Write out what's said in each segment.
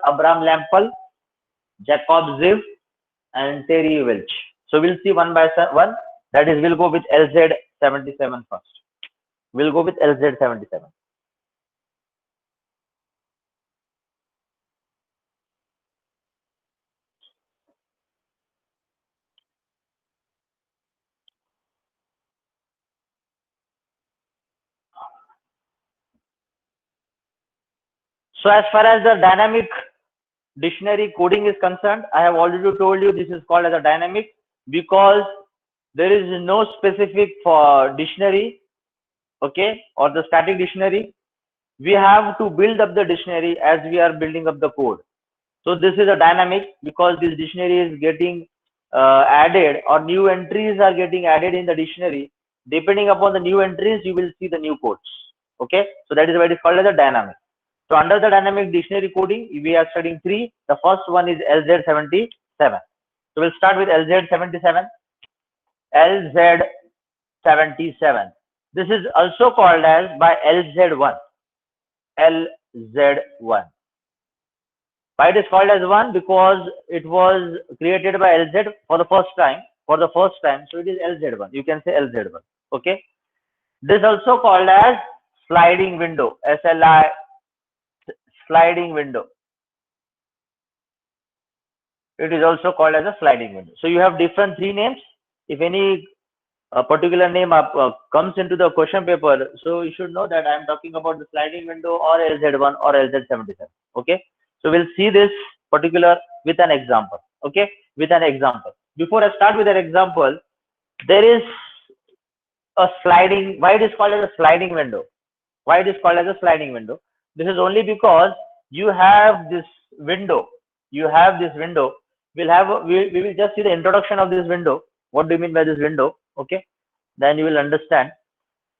Abraham Lampel, Jacob Ziv, and Terry Welch. So we'll see one by one. That is, we'll go with LZ77 first. We'll go with LZ77. So as far as the dynamic dictionary coding is concerned, I have already told you this is called as a dynamic because there is no specific for dictionary, okay, or the static dictionary. We have to build up the dictionary as we are building up the code. So this is a dynamic because this dictionary is getting added, or new entries are getting added in the dictionary. Depending upon the new entries, you will see the new codes. Okay, so that is why it is called as a dynamic. So under the dynamic dictionary coding, we are studying three. The first one is LZ77. So we'll start with LZ77. LZ77. This is also called as by LZ1. LZ1. Why it is called as one? Because it was created by LZ for the first time. So it is LZ1. You can say LZ1. Okay. This is also called as sliding window. SLI, sliding window. It is also called as a sliding window. So you have different three names. If any particular name comes into the question paper, so you should know that I am talking about the sliding window or LZ1 or LZ77. Okay. So we'll see this particular with an example. Okay, with an example. Before I start with an example, there is a sliding. Why it is called as a sliding window? Why it is called as a sliding window? This is only because you have this window. You have this window. We will just see the introduction of this window. What do you mean by this window? Okay, then you will understand.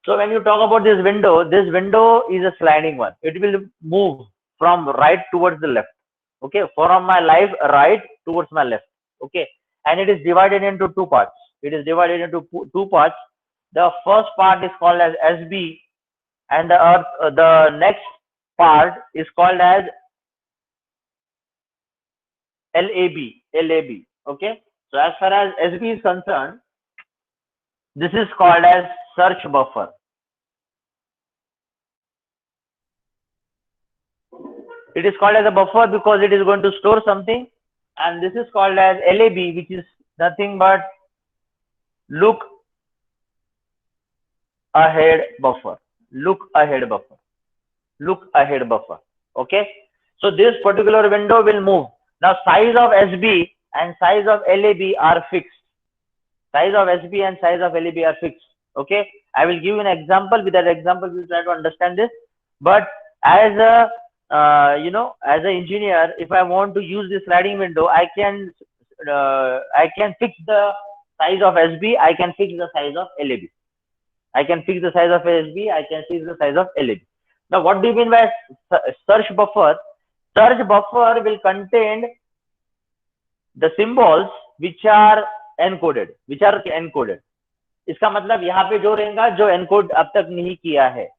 So when you talk about this window is a sliding one. It will move from right towards the left. Okay, from my right towards my left. Okay, and it is divided into two parts. Two parts. The first part is called as SB, and the next part is called as LAB. Okay, so as far as SB is concerned, this is called as search buffer. It is called as a buffer because it is going to store something, and this is called as LAB, which is nothing but look ahead buffer. Okay, so this particular window will move. Now size of SB and size of LAB are fixed. Okay, I will give you an example. With that example, we'll try to understand this. But as a as an engineer, if I want to use this sliding window, I can fix the size of SB. I can fix the size of LAB. I can fix the size of SB. I can fix the size of LAB. Now, what do you mean by search buffer? Search buffer will contain the symbols which are encoded. इसका मतलब यहाँ पे जो रहेगा जो encode अब तक नहीं किया है.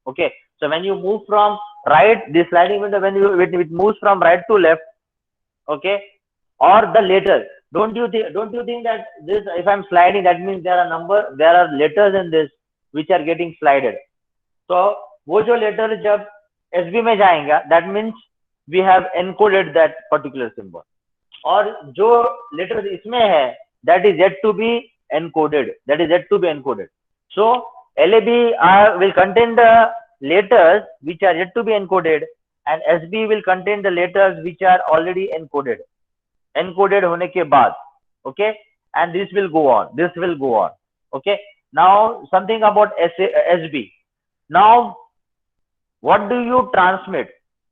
Okay. So when you move from right, this sliding window, when it moves from right to left, okay, or the letter. Don't you think that this, if I'm sliding, that means there are letters in this which are getting slided. So वो जो letter जब SB में जाएगा, that means we have encoded that particular symbol. और जो letter इसमें है, that is yet to be encoded. So LAB will contain the letters which are yet to be encoded, and SB will contain the letters which are already encoded होने के बाद. Okay, and this will go on. Okay, now something about SB. Now what do you transmit?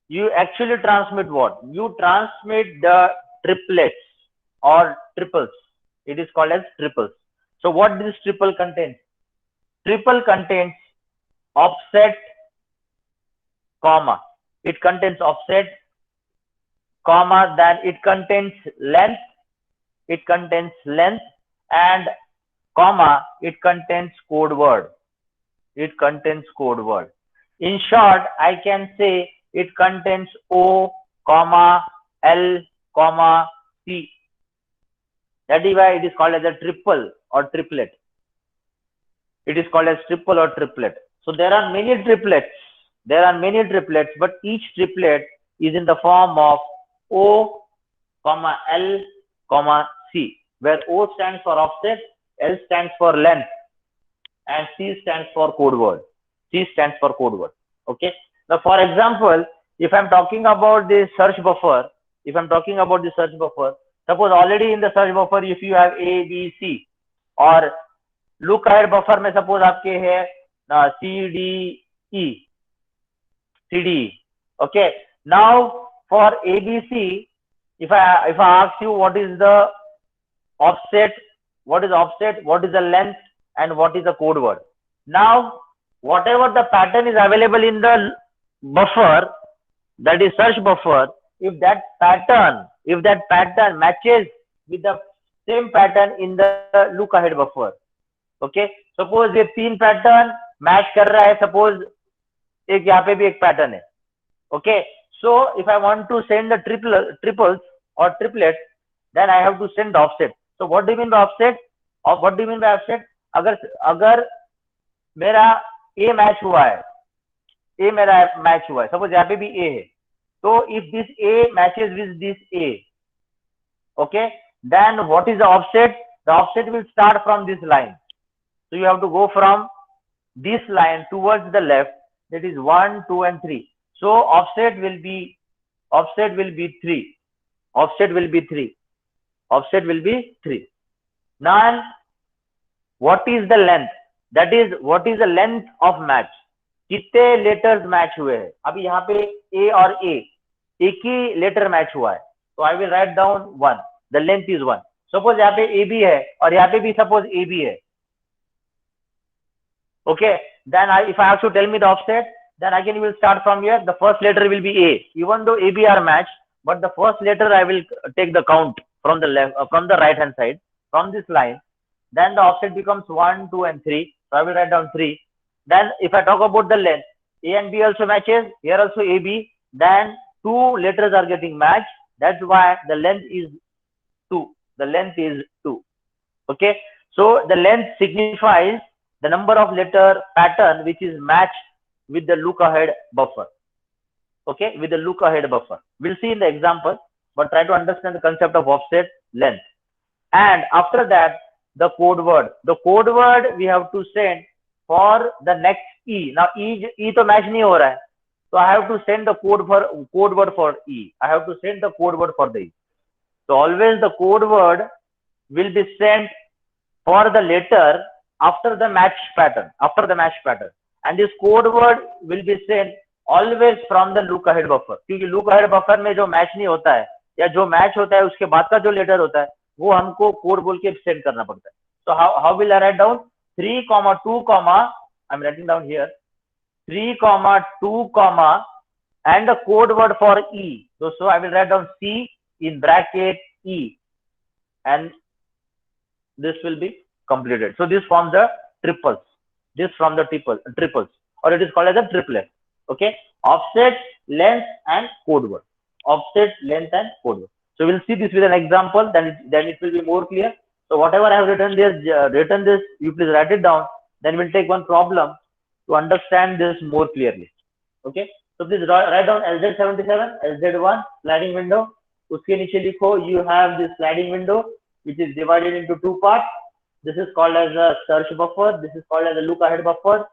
You actually transmit what? You transmit the triplets or triples. It is called as triples. So what this triple contains? Triple contains offset, comma. It contains offset, comma, then it contains length, and comma, it contains code word. In short, I can say it contains O, comma, L, comma, C. That is why it is called as a triple or triplet. It is called as triple or triplet. So there are many triplets. There are many triplets, but each triplet is in the form of O, comma, L, comma, C, where O stands for offset, L stands for length, and C stands for code word. C stands for code word. Okay. Now, for example, if I'm talking about the search buffer, suppose already in the search buffer, if you have A, B, C, or look ahead buffer में suppose आपके है C, D, E, C, D, E. Okay. Now for A, B, C, if I ask you what is the offset, what is the length, and what is the code word. Now, whatever the pattern is available in the buffer, that is search buffer, if that pattern matches with the same pattern in the look ahead buffer, okay, suppose ये तीन pattern match कर रहा है, suppose एक यहाँ पे भी एक pattern है, okay, so if I want to send the triples or triplets, then I have to send the offset. So what do you mean by offset? Or what do you mean by offset? अगर मेरा A match हुआ है, suppose यहाँ पे भी A है, so if this A matches with this A, okay, then what is the offset? The offset will start from this line. So you have to go from this line towards the left, that is 1, 2, and 3. So offset will be 3. Now, what is the length? That is, what is the length of match? कितने letters match हुए हैं? अभी यहाँ पे A और A एक ही letter match हुआ है, so I will write down 1. The length is 1. Suppose यहाँ पे AB है और यहाँ पे भी suppose AB है. Okay, then if I have to tell me the offset, then again we will start from here. The first letter will be A. Even though AB are matched, but the first letter I will take the count from the left, from the right hand side, from this line. Then the offset becomes 1, 2, and 3. So I will write down 3. Then if I talk about the length, A and B also matches. Here also AB. Then 2 letters are getting matched. That's why the length is 2. Okay. So the length signifies the number of letter pattern which is matched with the look ahead buffer. Okay, with the look ahead buffer. We'll see in the example, but try to understand the concept of offset length. And after that, the code word. The code word we have to send for the next E. Now E तो match नहीं हो रहा है, so I have to send the code word for E. So always the code word will be sent for the letter after the match pattern. And this code word will be sent always from the look ahead buffer. क्योंकि look ahead buffer में जो match नहीं होता है या जो match होता है उसके बाद का जो letter होता है वो हमको code बोल के send करना पड़ता है. So how will I write down? 3, 2, I'm writing down here 3, 2, and the code word for E. So I will write down C in bracket E, and this will be completed. So this forms the triples. Triples, or it is called as a triplet. Okay, offset, length, and code word. So we'll see this with an example. Then it will be more clear. So whatever I have written this, you please write it down. Then we'll take one problem to understand this more clearly. Okay. So please write down LZ77, LZ1 sliding window. उसके नीचे लिखो, you have this sliding window which is divided into 2 parts. This is called as a search buffer. This is called as a look ahead buffer.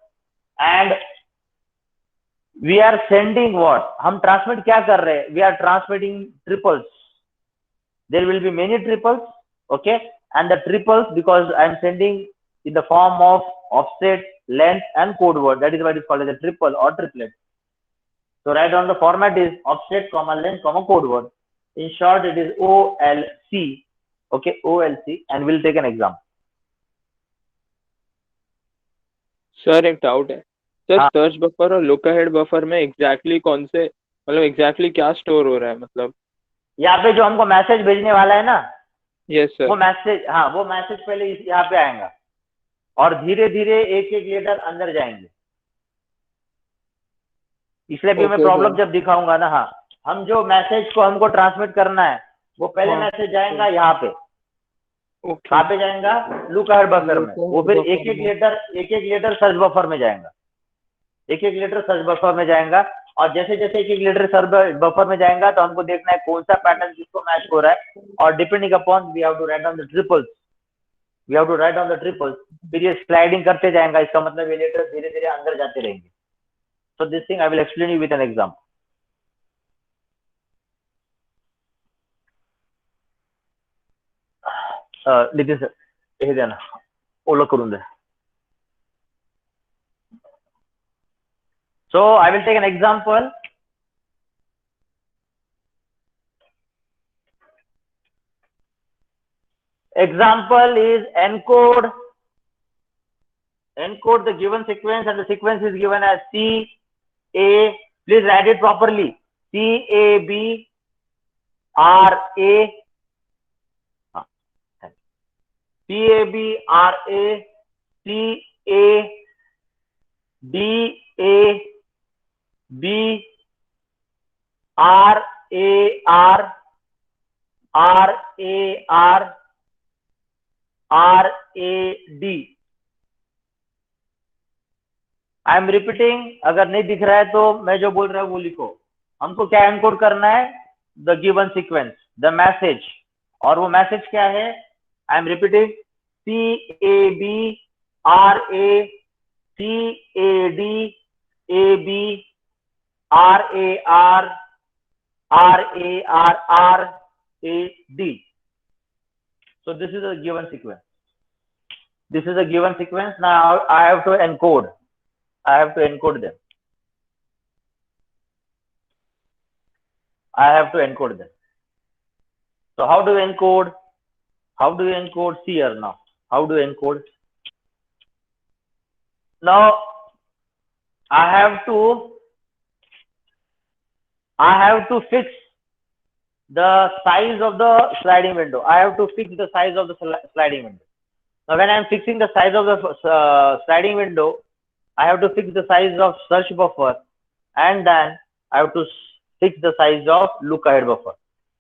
And we are sending what? हम transmit क्या कर रहे हैं? We are transmitting triples. There will be many triples. Okay. And the triples, because I am sending in the form of offset, length, and code word. That is why it is called as a triple or triplet. So write down the format is offset, length, code word. In short, it is OLC. Okay, OLC, and we'll take an example. Sir एक doubt है sir, search buffer और look ahead buffer में exactly कौन से, मतलब exactly क्या store हो रहा है? मतलब यहाँ पे जो हमको मैसेज भेजने वाला है ना, यस सर, वो मैसेज पहले यहाँ पे आएगा और धीरे धीरे एक लेटर अंदर जाएंगे. इसलिए भी मैं ओके प्रॉब्लम सर। जब दिखाऊंगा ना, हाँ, हम जो मैसेज को हमको ट्रांसमिट करना है वो पहले हाँ मैसेज जाएगा यहाँ पे, ओके। कहाँ पे जाएगा, लुक अहेड बफर में, वो लोकल फिर बफर में। एक एक लेटर सर्च बफर में जाएगा, एक एक लेटर सर्च बफर में जाएगा। और जैसे जैसे एक एक लेटर सर्च बफर में जाएगा तो हमको देखना है कौन सा पैटर्न किसको मैच हो रहा है, और depending upon we have to write down the triples, we have to write down the triples. फिर ये स्लाइडिंग करते जाएगा, इसका मतलब ये लेटर धीरे धीरे अंदर जाते रहेंगे। So this thing I will explain you with an example. Nitin sir हे द्या ना, ओळख करून द्या. So I will take an example. Example is encode the given sequence, and the sequence is given as C A. Please write it properly. C A B R A. C A B R A C A D A B R A R R A R R A D. I am repeating, अगर नहीं दिख रहा है तो मैं जो बोल रहा हूँ वो लिखो। हमको क्या एनकोड करना है, the given sequence, the message, और वो मैसेज क्या है, I am repeating, C A B R A C A D A B R A R R A R R A D. So this is a given sequence. This is a given sequence. Now I have to encode. I have to encode them. I have to encode them. So how do you encode? How do you encode? See here now. How do you encode? Now I have to fix the size of the sliding window. I have to fix the size of the sliding window. Now when I am fixing the size of the sliding window, I have to fix the size of search buffer, and then I have to fix the size of look ahead buffer.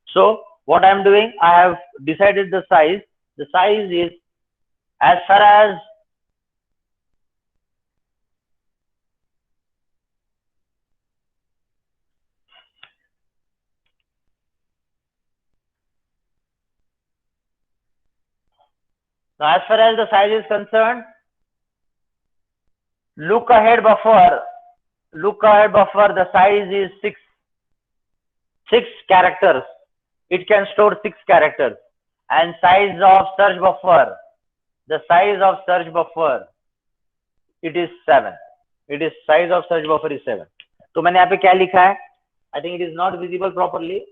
So what I am doing, I have decided the size. The size is as far as the size is concerned, look ahead buffer, the size is 6 characters. It can store 6 characters. And size of search buffer, the size of search buffer, it is 7. It is size of search buffer is 7. तो मैंने यहाँ पे क्या लिखा है? I think it is not visible properly.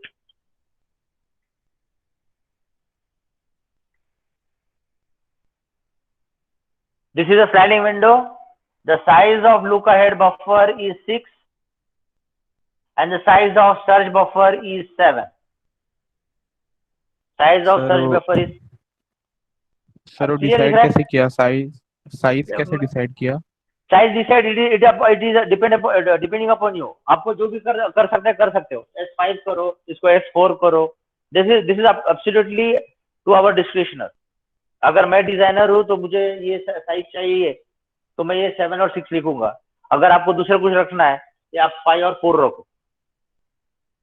This is a sliding window. The size of look ahead buffer is 6 and the size of search buffer is 7. Size of search buffer is sir वो clear decide लिख रहा है? कैसे किया, size कैसे decide किया? Size decide it is depending upon you. आपको जो भी कर सकते हो. S5 करो, इसको S4 करो. This is absolutely to our discretion. अगर मैं डिजाइनर हूँ तो मुझे ये साइज चाहिए तो मैं ये 7 और 6 लिखूंगा. अगर आपको दूसरा कुछ रखना है ये आप 5 और 4 रखो.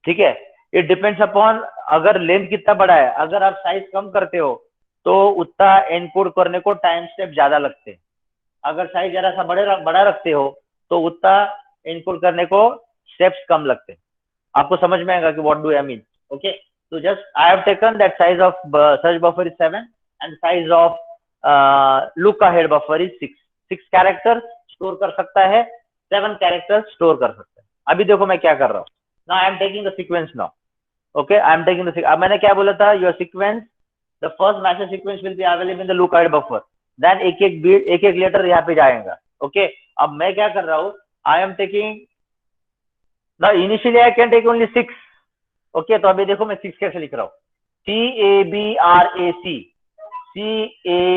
ठीक है, इट डिपेंड्स अपॉन अगर लेंथ कितना बड़ा है. अगर आप साइज कम करते हो तो उतना एनकोड करने को टाइम स्टेप ज्यादा लगते हैं. अगर साइज जरा सा बड़ा रखते हो तो उतना एनकोड करने को स्टेप्स कम लगते हैं. आपको समझ में आएगा कि what do I mean. Okay, so just I have taken that size of search buffer is 7 and size of look ahead buffer is 6. 6 characters store कर सकता है, 7 characters स्टोर कर सकता है. अभी देखो मैं क्या कर रहा हूँ. Now I am taking the sequence now. Okay, I am taking the अब मैंने क्या बोला था, your sequence, the first message sequence will be available in the look ahead buffer. Then एक एक लेटर यहाँ पे जाएगा. Okay, अब मैं क्या कर रहा हूँ, I am taking now initially I can take only 6. Okay, तो अभी देखो मैं 6 कैसे लिख रहा हूँ. CABRAC, CABRAC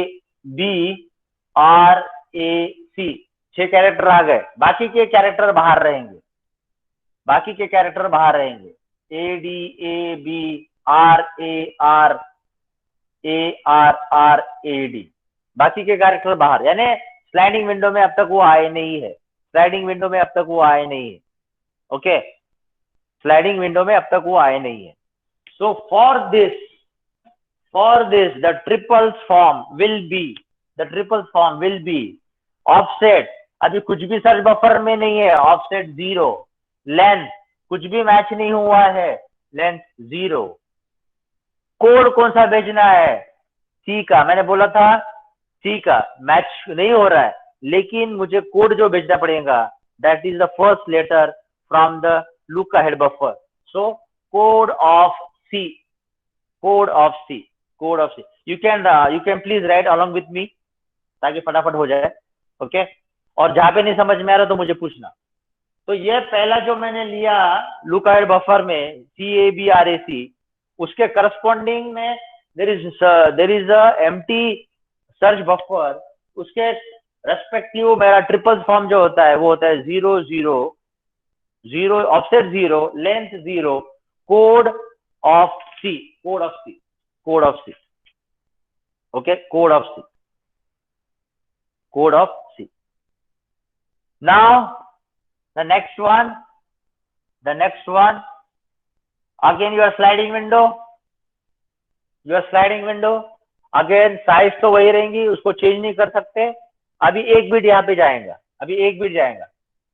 6 कैरेक्टर आ गए, बाकी के कैरेक्टर बाहर रहेंगे. बाकी के कैरेक्टर बाहर रहेंगे, A D A B R A R A D, बाकी के कैरेक्टर बाहर, यानी स्लाइडिंग विंडो में अब तक वो आए नहीं है, स्लाइडिंग विंडो में अब तक वो आए नहीं है। ओके, स्लाइडिंग विंडो में अब तक वो आए नहीं है। So for this the triples form will be offset, अभी कुछ भी सर्च बफर में नहीं है, ऑफसेट 0, लेंथ कुछ भी मैच नहीं हुआ है, लेंथ 0, कोड कौन सा भेजना है, सी का, मैंने बोला था सी का मैच नहीं हो रहा है, लेकिन मुझे कोड जो भेजना पड़ेगा that is the first letter from the look ahead buffer, so code of C, you can please write along with me ताकि फटाफट हो जाए। ओके, और जहां पे नहीं समझ में आ रहा तो मुझे पूछना। तो ये पहला जो मैंने लिया लुक अहेड बफर में CABRAC, उसके करस्पॉन्डिंग में there is a empty search buffer, उसके रेस्पेक्टिव मेरा ट्रिपल फॉर्म जो होता है वो होता है 0 0 0 offset 0 length 0 code of C, okay, code of C. Now the next one again your sliding window again, size तो वही रहेंगी, उसको चेंज नहीं कर सकते। अभी एक बिट यहाँ पे जाएगा,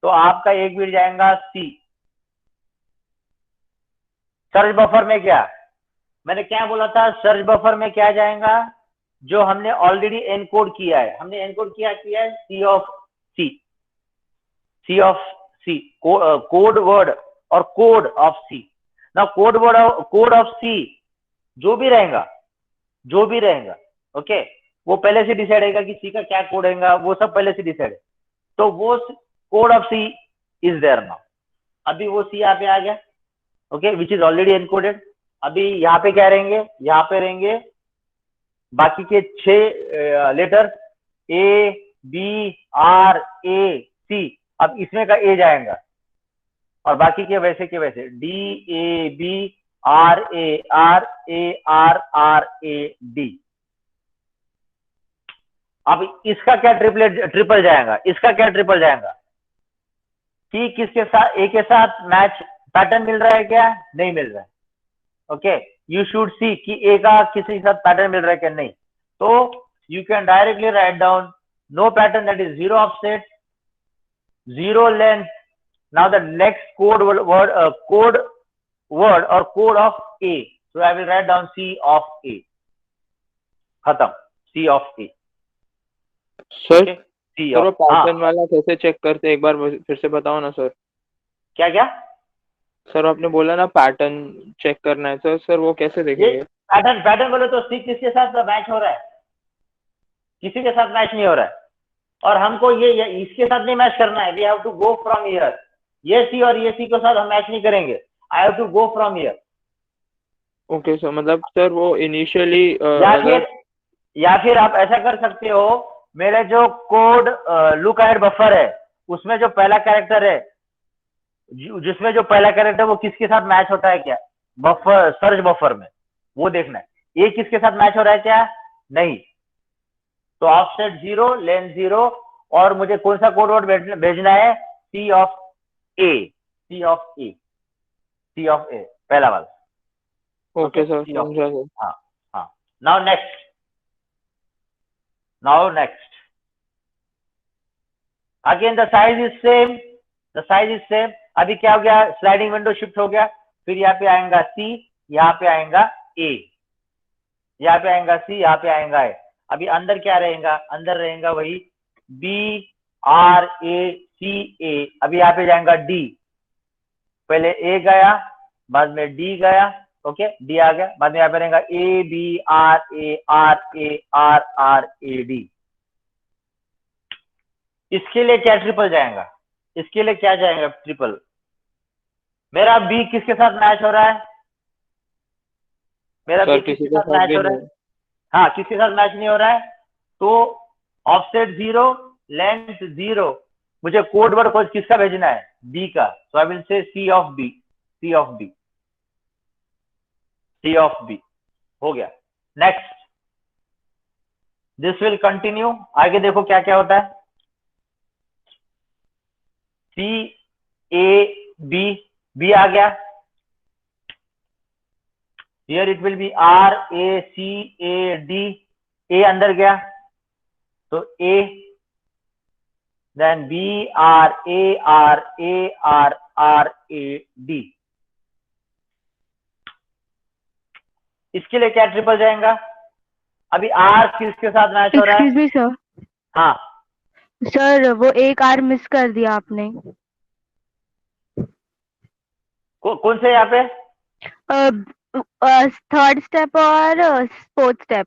तो आपका एक बिट जाएगा सी। सर्च बफर में क्या, मैंने क्या बोला था, सर्च बफर में क्या जाएगा, जो हमने ऑलरेडी एनकोड किया है, किया है सी ऑफ सी, कोड वर्ड और कोड ऑफ सी। ना कोड ऑफ सी जो भी रहेगा, ओके, वो पहले से डिसाइड रहेगा कि सी का क्या कोड रहेगा, वो सब पहले से डिसाइड है। तो वो code of C is there now, अभी वो सी यहाँ पे आ गया, okay, which is already encoded. अभी यहाँ पे क्या रहेंगे, बाकी के 6 letter A B R A C, अब इसमें का ए जाएगा और बाकी के वैसे D A B R A R D. अब इसका क्या ट्रिपल जाएगा, कि किसके साथ, ए के साथ मैच पैटर्न मिल रहा है क्या, नहीं मिल रहा है। ओके, यू शुड सी कि ए का किसी के साथ पैटर्न मिल रहा है क्या, नहीं, तो you can directly write down no pattern, that is 0 offset 0 length. Now the next code word or code of A. So I will write down C of A. खत्म, C of A. Sir Okay? C sir वो of pattern वाला कैसे check करते, एक बार फिर से बताओ ना सर। क्या सर आपने बोला ना पैटर्न चेक करना है, सर वो कैसे देखेंगे? पैटर्न बोले तो C किसके साथ मैच हो रहा है, किसी के साथ मैच नहीं हो रहा है, और हमको ये इसके साथ नहीं मैच करना है। We have to go from here, ये सी और ये सी के साथ हम मैच नहीं करेंगे, I have to go from here. Okay sir, मतलब सर वो इनिशियली या फिर आप ऐसा कर सकते हो, मेरे जो कोड लुक अहेड बफर है उसमें जो पहला कैरेक्टर है, जिसमें जो पहला कैरेक्टर वो किसके साथ मैच होता है क्या, बफर, सर्च बफर में, वो देखना है। ये किसके साथ मैच हो रहा है क्या, नहीं, तो ऑफसेट 0 लेंथ 0, और मुझे कौन सा कोड वर्ड भेजना है, सी ऑफ ए, पहला वाला। ओके सर, समझा सर। हाँ, now next again the size is same. अभी क्या हो गया, स्लाइडिंग विंडो शिफ्ट हो गया, फिर यहाँ पे आएगा सी, यहाँ पे आएगा ए, यहाँ पे आएगा सी, यहाँ पे आएगा ए। अभी अंदर क्या रहेगा, अंदर रहेगा वही बी आर ए सी ए। अभी यहाँ पे जाएगा डी, पहले ए गया, बाद में डी गया, ओके, डी आ गया, बाद में यहाँ पे रहेगा A B R A D. इसके लिए क्या ट्रिपल जाएगा, ट्रिपल। मेरा बी किसके साथ मैच हो रहा है, मेरा बी किसके साथ मैच हो रहा है, हाँ, किसके साथ मैच नहीं हो रहा है, तो ऑफसेट 0 लेंथ 0 मुझे कोड वर्ड को किसका भेजना है, बी का, सो I will say C of B, C of B, C of B हो गया। नेक्स्ट दिस विल कंटिन्यू, आगे देखो क्या क्या होता है। सी ए बी, बी आ गया, here it will be R A C A D, A अंदर गया तो A, then B R A R A R R A D. इसके लिए क्या ट्रिपल जाएगा, अभी आर किसके साथ मैच हो रहा है? एक्सक्यूज मी सर, हाँ सर वो एक आर मिस कर दिया आपने। कौन से यहाँ पे? थर्ड स्टेप और fourth step,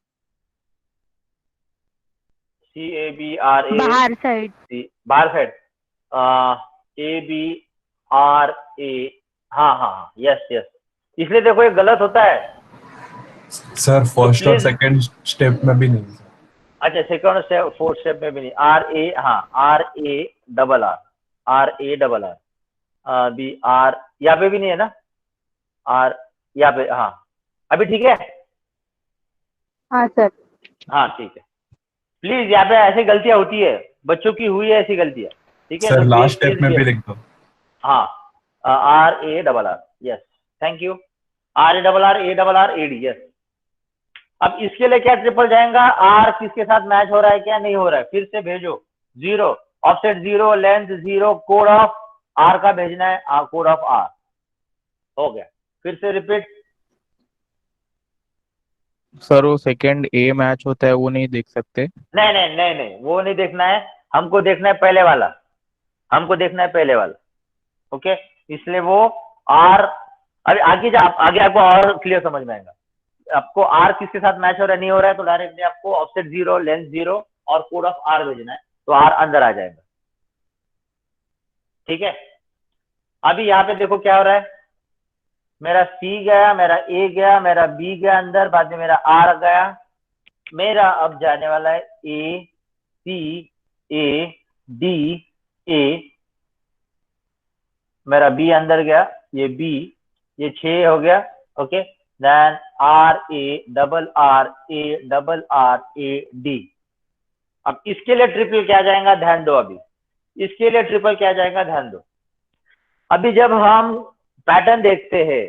C A B R A, बाहर साइड। बाहर side, A B R A, हाँ हाँ हाँ, यस यस। इसलिए देखो ये गलत होता है सर, फर्स्ट और सेकंड स्टेप में भी नहीं। अच्छा सेकंड स्टेप फोर्थ स्टेप में भी नहीं, आर ए, हाँ R A double R, R A double R, B R यहाँ पे भी नहीं है ना, आर यहाँ पे, हाँ अभी ठीक है, हाँ सर। हाँ ठीक है। प्लीज यहाँ पे ऐसी गलतियां होती है, बच्चों की हुई है ऐसी गलतियां, ठीक है सर तो लास्ट स्टेप में भी लिख दो। हाँ R A double R, yes thank you, R A double R A D, yes. अब इसके लिए क्या ट्रिपल जाएगा, आर किसके साथ मैच हो रहा है क्या नहीं हो रहा है, फिर से भेजो, zero offset zero, length zero, code of R का भेजना है, कोड ऑफ आर हो गया। फिर से रिपीट। सर वो सेकंड ए मैच होता है वो नहीं देख सकते? नहीं नहीं नहीं नहीं, वो नहीं देखना है, हमको देखना है पहले वाला, हमको देखना है पहले वाला, ओके। इसलिए वो आर, अरे आगे जा, आगे आपको और क्लियर समझ में आएगा। आपको आर किसके साथ मैच हो रहा है नहीं हो रहा है, तो डायरेक्टली आपको ऑफसेट जीरो, लेंथ जीरो और कोड ऑफ आर भेजना है, तो आर अंदर आ जाएगा, ठीक है। अभी यहाँ पे देखो क्या हो रहा है, मेरा सी गया, मेरा ए गया, मेरा बी गया अंदर, बाद में मेरा आर गया, मेरा अब जाने वाला है ए सी ए डी ए, मेरा बी अंदर गया, ये बी, ये 6 हो गया, okay. Then R A double R A D. अब इसके लिए ट्रिपल क्या जाएगा, ध्यान दो, अभी इसके लिए ट्रिपल क्या जाएगा ध्यान दो। अभी जब हम पैटर्न देखते हैं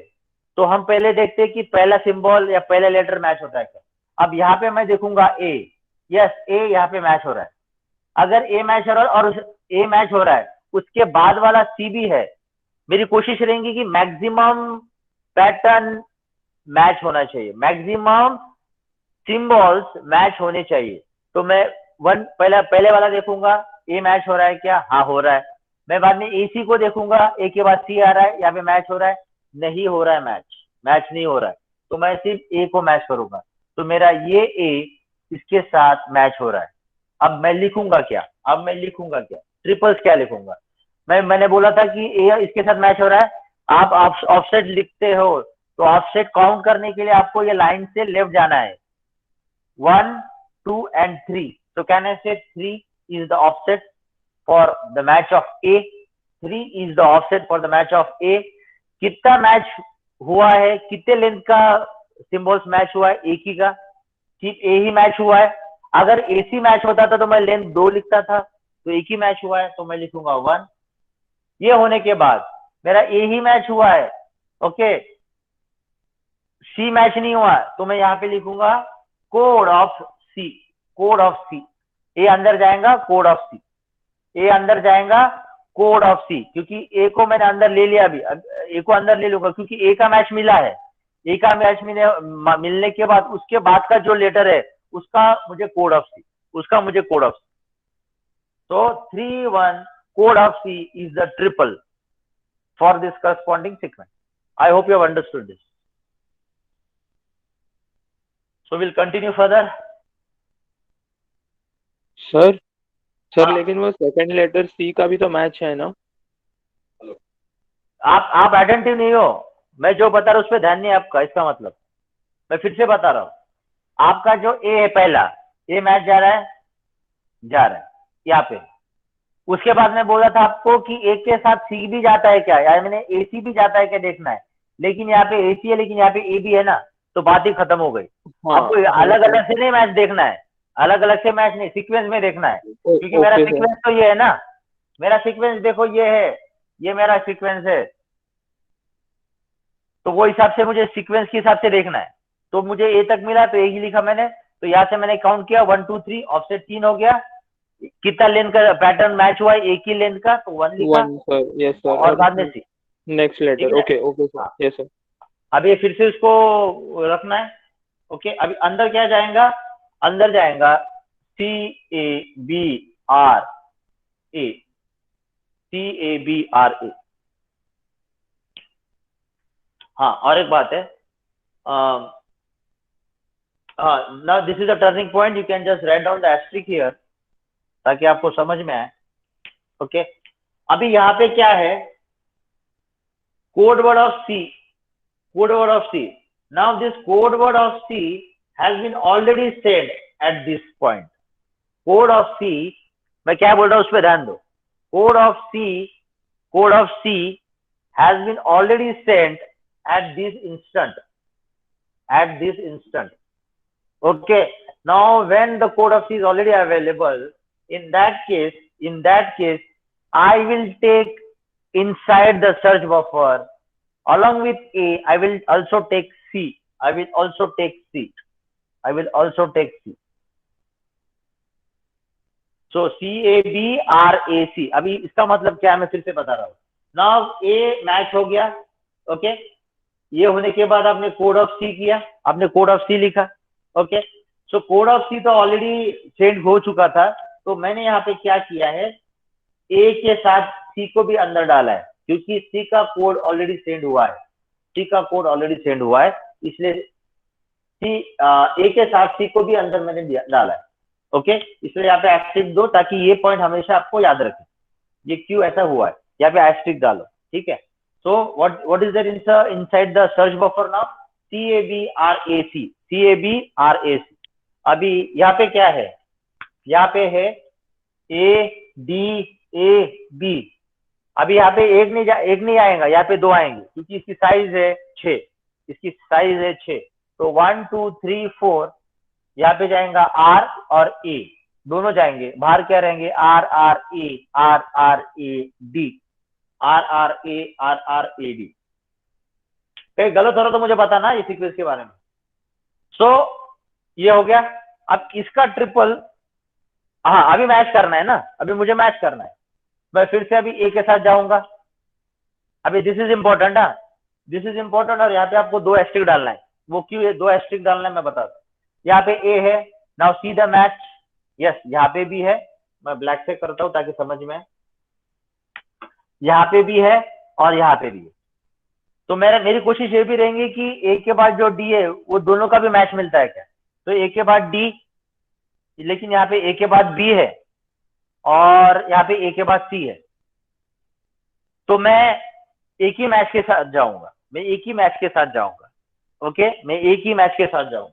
तो हम पहले देखते हैं कि पहला सिंबल या पहला लेटर मैच होता है क्या। अब यहाँ पे मैं देखूंगा ए, यस ए यहाँ पे मैच हो रहा है, अगर ए मैच हो रहा है और ए मैच हो रहा है उसके बाद वाला सी भी है, मेरी कोशिश रहेगी कि मैक्सिमम पैटर्न मैच होना चाहिए, मैक्सिमम सिंबल्स मैच होने चाहिए। तो मैं पहले वाला देखूंगा, ए मैच हो रहा है क्या, हाँ हो रहा है। मैं बाद में ए सी को देखूंगा, ए के बाद सी आ रहा है, यहाँ पे मैच हो रहा है, नहीं हो रहा है, मैच नहीं हो रहा है, तो मैं सिर्फ ए को मैच करूंगा, तो मेरा ये ए इसके साथ मैच हो रहा है। अब मैं लिखूंगा क्या, ट्रिपल्स क्या लिखूंगा, मैंने बोला था कि ए इसके साथ मैच हो रहा है, आप ऑफसेट लिखते हो तो ऑफसेट काउंट करने के लिए आपको ये लाइन से लेफ्ट जाना है, 1 2 and 3, so can I say 3 is the offset for the match of A, 3 is the offset for the match of A। कितना मैच हुआ है, कितने लेंथ का सिंबल्स मैच हुआ है, एक ही का, सिर्फ ए ही मैच हुआ है। अगर AC मैच होता था तो मैं लेंथ 2 लिखता था, तो एक ही मैच हुआ है तो मैं लिखूंगा 1। ये होने के बाद मेरा ए ही मैच हुआ है, ओके, सी मैच नहीं हुआ तो मैं यहाँ पे लिखूंगा code of C, code of C, A अंदर जाएगा, कोड ऑफ सी, ए अंदर जाएगा, कोड ऑफ सी, क्योंकि ए को मैंने अंदर ले लिया, अभी ए को अंदर ले लूंगा क्योंकि ए का मैच मिला है, ए का मैच मिलने के बाद उसके बाद का जो लेटर है उसका मुझे कोड ऑफ सी, उसका मुझे कोड ऑफ सी। तो 3 1 code of C is the triple for this corresponding sequence. I hope you have understood this. So we'll continue further. Sir लेकिन वो सेकंड लेटर सी का भी तो मैच है ना। आप अटेंटिव नहीं हो, मैं जो बता रहा हूँ उस पर ध्यान नहीं है आपका, इसका मतलब मैं फिर से बता रहा हूँ, आपका जो ए है पहला, ए मैच जा रहा है यहाँ पे, उसके बाद मैं बोला था आपको कि एक के साथ सी भी जाता है क्या, यार मैंने एसी भी जाता है क्या देखना है, लेकिन यहाँ पे एसी है लेकिन यहाँ पे ए भी है ना, तो बात ही खत्म हो गई। हाँ आपको अलग अलग से नहीं मैच देखना है, अलग अलग से मैच नहीं, सीक्वेंस में देखना है, क्योंकि मेरा ओके सर। सीक्वेंस तो ये है ना, मेरा सीक्वेंस देखो ये है, ये मेरा सीक्वेंस है, तो वो हिसाब से मुझे सीक्वेंस के हिसाब से देखना है। तो मुझे ए तक मिला तो ए ही लिखा मैंने, तो यहाँ से मैंने काउंट किया 1 2 3, ऑफसेट 3 हो गया, कितना लेंथ का पैटर्न मैच हुआ है, एक ही लेंथ का, तो 1 लिखा, 1 सर, यस सर। और बाद में सी। नेक्स्ट ठीक लेटर, है, ओके ओके सर, हाँ। Yes sir. अब ये फिर से उसको रखना है। ओके, अभी अंदर क्या जाएगा, अंदर जाएगा C A B R A, C A B R A. हाँ, और एक बात है, now this is a turning point, you can just write down the asterisk here ताकि आपको समझ में आए। ओके, अभी यहाँ पे क्या है, code word of C, code word of C. Now this code word of C has been already said at this point. Code of C, मैं क्या बोल रहा हूँ उस पर ध्यान दो। Code of C, code of C has been already said at this instant, at this instant. Okay, now when the code of C is already available, in that case I will take inside the search buffer along with A, I will also take C, I will also take C, I will also take C. So CABRAC, अभी इसका मतलब क्या है मैं फिर से बता रहा हूँ। Now A मैच हो गया, ओके okay? ये होने के बाद आपने कोड ऑफ सी किया, आपने कोड ऑफ सी लिखा। ओके, सो कोड ऑफ सी तो ऑलरेडी सेंड हो चुका था, तो मैंने यहाँ पे क्या किया है, ए के साथ सी को भी अंदर डाला है, क्योंकि सी का कोड ऑलरेडी सेंड हुआ है, सी का कोड ऑलरेडी सेंड हुआ है, इसलिए सी ए के साथ सी को भी अंदर मैंने डाला है। ओके, इसलिए यहाँ पे एस्ट्रिक दो ताकि ये पॉइंट हमेशा आपको याद रखे, ये क्यों ऐसा हुआ है, यहाँ पे एस्ट्रिक डालो। ठीक है, so what is there inside the search buffer now? CABRAC, CABRAC। अभी यहाँ पे क्या है, यहाँ पे है ADAB। अभी यहाँ पे एक नहीं आएगा, यहाँ पे 2 आएंगे, क्योंकि इसकी साइज है 6, इसकी साइज है 6, तो 1 2 3 4 यहाँ पे जाएगा R और A, दोनों जाएंगे, बाहर क्या रहेंगे, RRA, RRAD, RRAD। कहीं गलत हो रहा तो मुझे बताना ये सीक्वेंस के बारे में। सो ये हो गया। अब इसका ट्रिपल, हाँ अभी मैच करना है ना, अभी मुझे मैच करना है, मैं फिर से अभी ए के साथ जाऊंगा। अभी दिस इज इंपॉर्टेंट, हाँ दिस इज इंपॉर्टेंट, और यहाँ पे आपको 2 एस्ट्रिक डालना है। वो क्यों है 2 एस्ट्रिक डालना है मैं बता दूं। यहाँ पे ए है, now see the match, yes यहाँ पे भी है, मैं ब्लैक से करता हूँ ताकि समझ में, यहाँ पे भी है और यहाँ पे भी है। तो मेरी कोशिश ये भी रहेंगी कि ए के बाद जो डी है वो दोनों का भी मैच मिलता है क्या, तो ए के बाद डी, लेकिन यहाँ पे ए के बाद बी है और यहाँ पे ए के बाद सी है, तो मैं एक ही मैच के साथ जाऊंगा, मैं एक ही मैच के साथ जाऊंगा। ओके, मैं एक ही मैच के साथ जाऊंगा।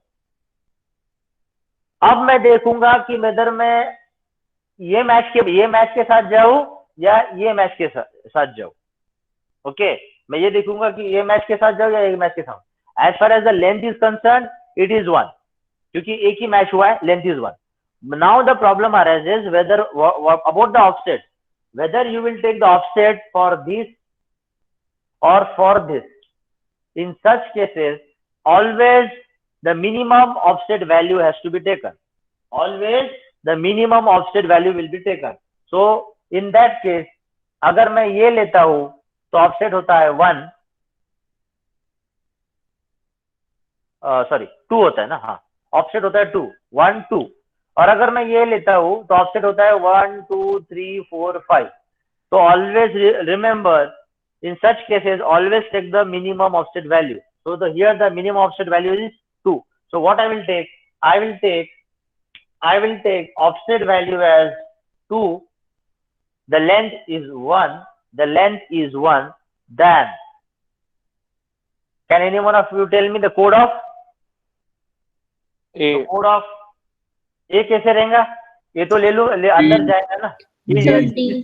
अब मैं देखूंगा कि वेदर मैं ये मैच के साथ जाऊं या ये मैच के साथ जाऊं। ओके, मैं ये देखूंगा कि ये मैच के साथ जाऊं या एक मैच के साथ। As far as the length is concerned, it is 1, क्योंकि एक ही मैच हुआ है, length is 1। Now the problem arises whether about the offset, whether you will take the offset for this or for this. In such cases, always the minimum offset value has to be taken. Always the minimum offset value will be taken. So in that case, अगर मैं ये लेता हूं तो offset होता है 1, sorry 2 होता है ना, हाँ ऑफसेट होता है 2, 1 2, और अगर मैं ये लेता हूं तो ऑफसेट होता है 1 2 3 4 5। तो always remember, in such cases always take the minimum offset value. So here the minimum offset value is 2. So what I will take, I will take offset value as 2, the length is 1, the length is 1, then can anyone of you tell me the code of A? code of A कैसे रहेगा, ये तो ले लो, अंदर जाएगा ना, Is C. just D.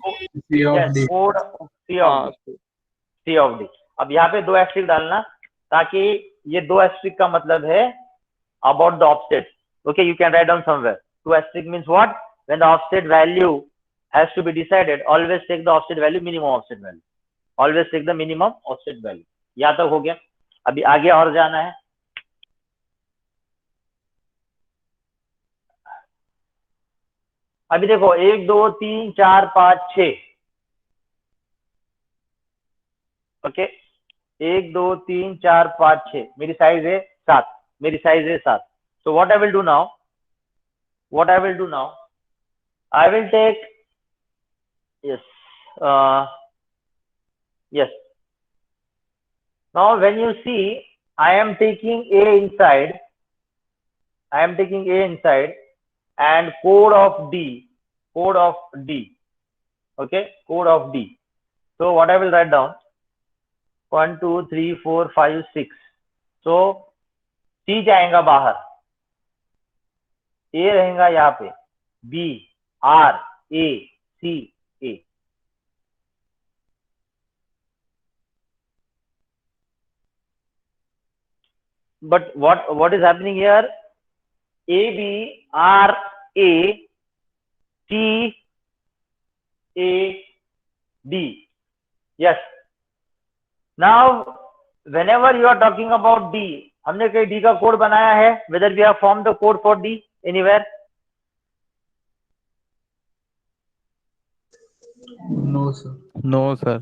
C of yes, D. code C of हाँ D. C of D. अब यहाँ पे 2 एस्ट्रिक डालना ताकि ये 2 एस्ट्रिक का मतलब है about the offset. Okay, you can write down somewhere. 2 asterisk means what? When the offset value has to be decided, always take the offset value, minimum offset value. Always take the minimum offset value. यहाँ तक हो गया. अभी आगे और जाना है. अभी देखो 1 2 3 4 5 6. ओके, 1 2 3 4 5 6. मेरी साइज है 7. मेरी साइज है 7. So what I will do now? What I will do now? I will take yes. Yes. Now when you see, I am taking A inside. I am taking A inside and code of D. Code of D. Okay, code of D. So what I will write down? 1 2 3 4 5 6. So C जाएगा बाहर. A रहेगा यहाँ पे. B R A C A. But what is happening here? A B R A C A D. Yes. Now whenever you are talking about D, हमने कहीं D का code बनाया है? Whether we have formed the code for D anywhere? No, sir. No, sir.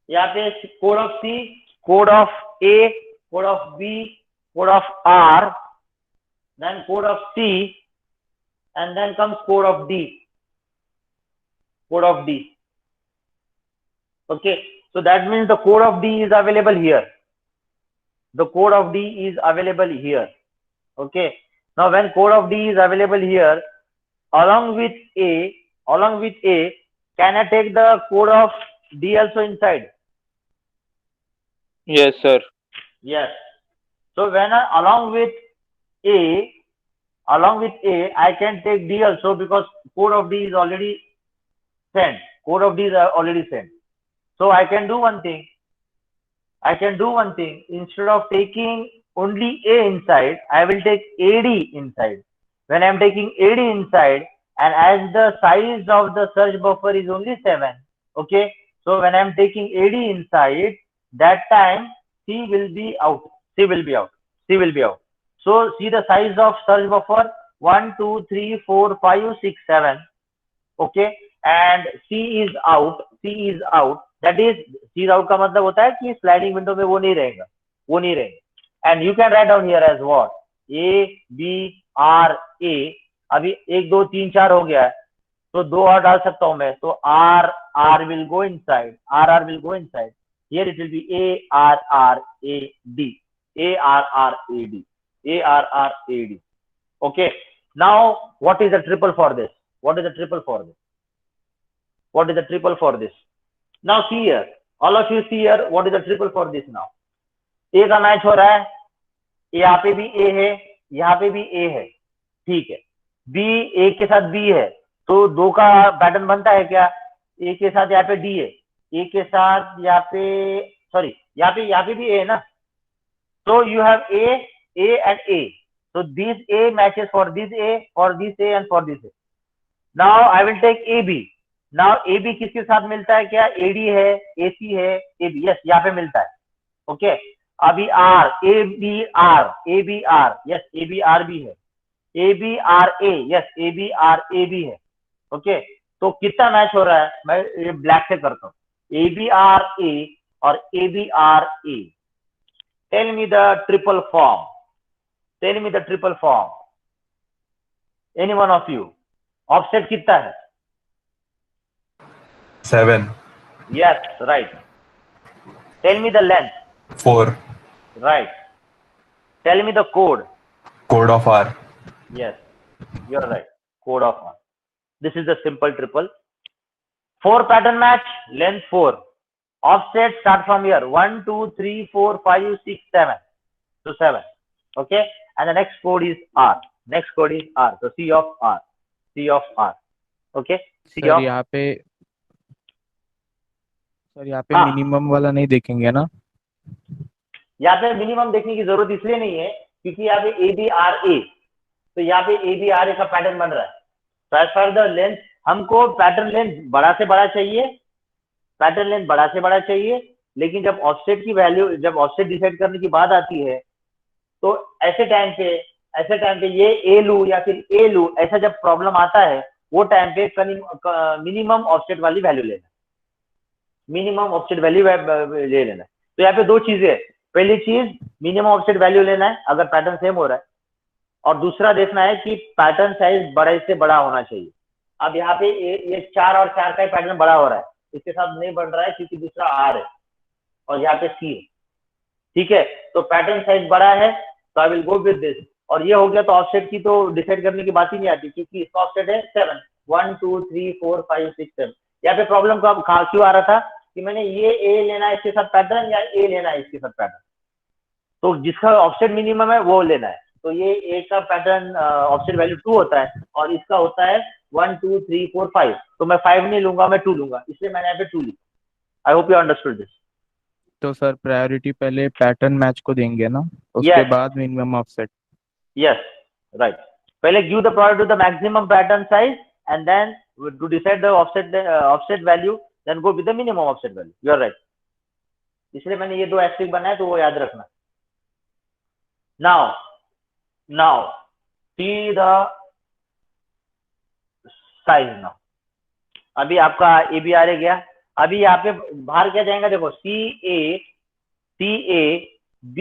यहाँ पे code of C, code of A, code of B, code of R, then code of C, and then comes code of D. Code of D. Okay, so that means the code of D is available here. The code of D is available here. Okay, now when code of D is available here, along with A, can I take the code of D also inside? yes sir. Yes. So when along with A, I can take D also because code of D is already sent. Code of D is already sent. So I can do one thing. Instead of taking only A inside, I will take AD inside. When I am taking AD inside, and as the size of the surge buffer is only 7, okay. So when I am taking AD inside, that time C will be out. So see the size of surge buffer 1 2 3 4 5 6 7. Okay, and C is out. That is, C is out का मतलब होता है कि sliding window में वो नहीं रहेगा. And you can write down here as what? A B R A. अभी 1 2 3 4 हो गया है, तो 2 और डाल सकता हूं मैं. तो R will go inside. Here it will be A R R A D. Okay. Now what is the triple for this? Now see here, all of you see here, what is the triple for this now? A का match हो रहा है, यहाँ पे भी A है, यहाँ पे भी A है, ठीक है. B A के साथ B है, तो 2 का पैटर्न बनता है क्या? A के साथ यहाँ पे D है, A के साथ यहाँ पे, सॉरी, यहाँ पे भी A है ना. So you have A and A. So this A matches for this A, and for this A. Now I will take AB. Now AB किसके साथ मिलता है क्या? AD है, AC है, AB. Yes, यहाँ पे मिलता है. Okay. अभी R, ABR. Yes, ABR भी है. ABRA. Yes, ABRA भी है. Okay. तो कितना मैच हो रहा है? मैं ये ब्लैक से करता हूँ. ABRA और ABRA. Tell me the triple form. Any one of you. Offset कितना है? 7. Yes, right. Tell me the length. 4. Right. Tell me the code. Code of R. Yes, you're right. Code of R. This is the simple triple. 4 pattern match, length 4. Offset start from here. 1, 2, 3, 4, 5, 6, 7. So 7. Okay. And the next code is R. So C of R. Okay sir यहाँ पे हाँ, minimum वाला नहीं देखेंगे ना? यहाँ पे minimum देखने की जरूरत इसलिए नहीं है क्योंकि यहाँ पे ABRA, तो यहाँ पे ABRA का पैटर्न बन रहा है। तो एज फार द लेंथ, हमको पैटर्न लेंथ बड़ा से बड़ा चाहिए, पैटर्न लेंथ बड़ा से बड़ा चाहिए, लेकिन जब ऑफसेट की वैल्यू, जब ऑफसेट डिसाइड करने की बात आती है, तो ऐसे टाइम पे ये ए लू या फिर ए लू, ऐसा जब प्रॉब्लम आता है, वो टाइम पे मिनिमम ऑफसेट वाली वैल्यू लेना, मिनिमम ऑफसेट वैल्यू ले लेना। तो यहाँ पे दो चीजें है, पहली चीज मिनिमम ऑफसेट वैल्यू लेना है अगर पैटर्न सेम हो रहा है, और दूसरा देखना है कि पैटर्न साइज बड़े से बड़ा होना चाहिए। अब यहाँ पे ये 4 और 4 का पैटर्न बड़ा हो रहा है, इसके साथ नहीं बढ़ रहा है क्योंकि दूसरा R है और यहाँ पे C है, ठीक है। तो पैटर्न साइज बड़ा है तो I will go with this, और ये हो गया तो ऑफसेट की तो डिसाइड करने की बात ही नहीं आती क्योंकि इसका ऑफसेट है 7, 1 2 3 4 5 6 7। यहाँ पे प्रॉब्लम क्यों आ रहा था कि मैंने ये ए लेना है इसके साथ पैटर्न या ए लेना है इसके साथ पैटर्न, तो जिसका ऑफसेट मिनिमम है वो लेना है। तो ये ए का पैटर्न ऑफसेट वैल्यू 2 होता है और इसका होता है 1 2 3 4 5, तो मैं 5 नहीं लूंगा, मैं 2 लूंगा, इसलिए मैंने यहाँ पे 2 लिखा। आई होप यू अंडरस्टूड दिस। तो सर प्रायोरिटी पहले पैटर्न मैच को देंगे ना, उसके Yes. बाद मिनिमम ऑफसेट? Yes, right. पहले give the priority to the maximum pattern size and then to decide the offset value, then go with the minimum offset value. You are right. इसलिए मैंने ये दो एस्ट्रिक बनाया, तो वो याद रखना। Now see the size now. अभी आपका ABRA गया, अभी यहाँ पे बाहर क्या जाएगा, देखो CA B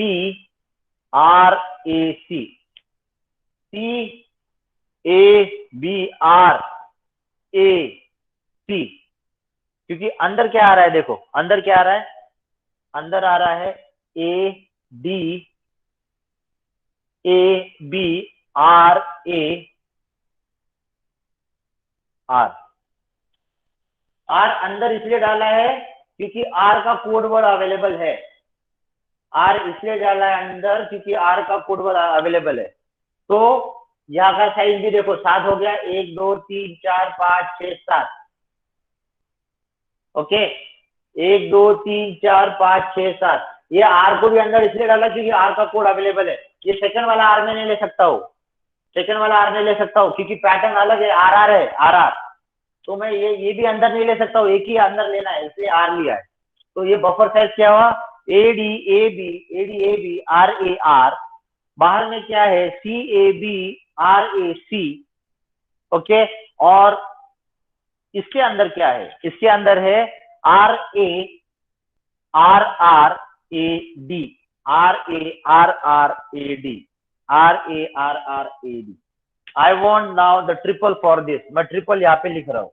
RAC, CABRAC, क्योंकि अंदर क्या आ रहा है, देखो अंदर क्या आ रहा है, अंदर आ रहा है ABRAR अंदर इसलिए डाला है क्योंकि R का कोड वर्ड अवेलेबल है, R इसलिए डाला है अंदर क्योंकि R का कोड वर्ड अवेलेबल है। तो यहाँ का साइज भी देखो 7 हो गया, 1 2 3 4 5 6 7, ओके 1 2 3 4 5 6 7। ये R को भी अंदर इसलिए डाला क्योंकि R का कोड अवेलेबल है। ये सेकंड वाला R में नहीं ले सकता हूँ, सेकंड वाला R नहीं ले सकता हूँ क्योंकि पैटर्न अलग है, RR है RR, तो मैं ये भी अंदर नहीं ले सकता हूँ, एक ही अंदर लेना है, इसलिए R लिया है। तो ये बफर साइज क्या हुआ, ADAB RAR, बाहर में क्या है CABRAC, ओके, और इसके अंदर क्या है, इसके अंदर है RARRAD, RARRAD। I want now the triple for this, मैं ट्रिपल यहाँ पे लिख रहा हूँ,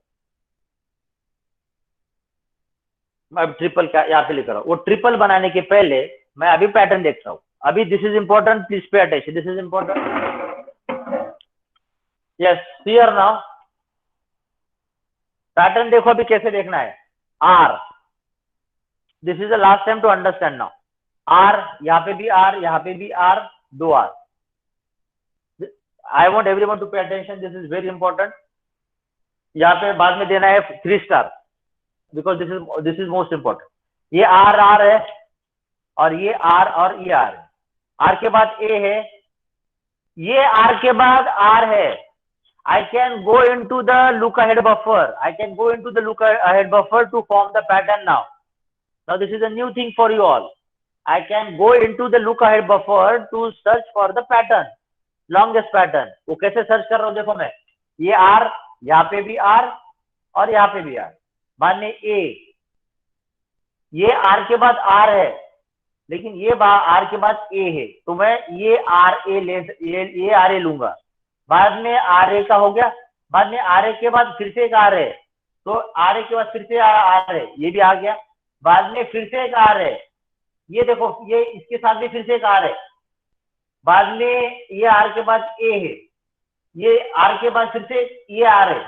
मैं ट्रिपल क्या यहाँ पे लिख रहा हूँ। वो ट्रिपल बनाने के पहले मैं अभी पैटर्न देख रहा हूँ। अभी this is important, please pay attention, this is important. Yes, clear now. Pattern देखो अभी कैसे देखना है। R, this is the last time to understand now. R, यहाँ पे भी R, यहाँ पे भी R, 2 R। I want everyone to pay attention, this is very important। यहाँ पे बाद में देना है 3 star, because this is most important. ये R है और ये R और ये R है। R के बाद A है, ये R के बाद R है। I can go into the look ahead buffer. I can go into the look ahead buffer to form the pattern now. Now this is a new thing for you all. I can go into the look ahead buffer to search for the pattern, longest pattern। वो कैसे search कर रहा हूँ देखो मैं, ये R, यहाँ पे भी R और यहाँ पे भी R, बाद में A, ये R के बाद R है, लेकिन ये R के बाद A है, तो मैं ये ये RA लूंगा। बाद में RA का हो गया, बाद में RA के बाद फिर से एक R है, तो RA के बाद फिर से R है, ये भी आ गया। बाद में फिर से एक R है, ये देखो ये इसके साथ भी फिर से एक R है। बाद में ये R के बाद A है, ये R के बाद फिर से ये R है,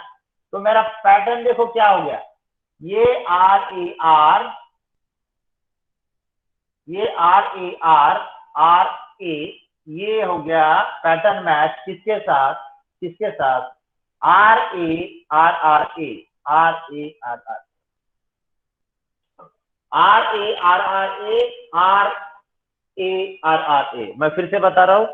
तो मेरा पैटर्न देखो क्या हो गया, ये RAR, ये RAR RA, ये हो गया पैटर्न मैच किसके साथ, किसके साथ, R A R R A R A R R R A R R A R A R R A। मैं फिर से बता रहा हूँ,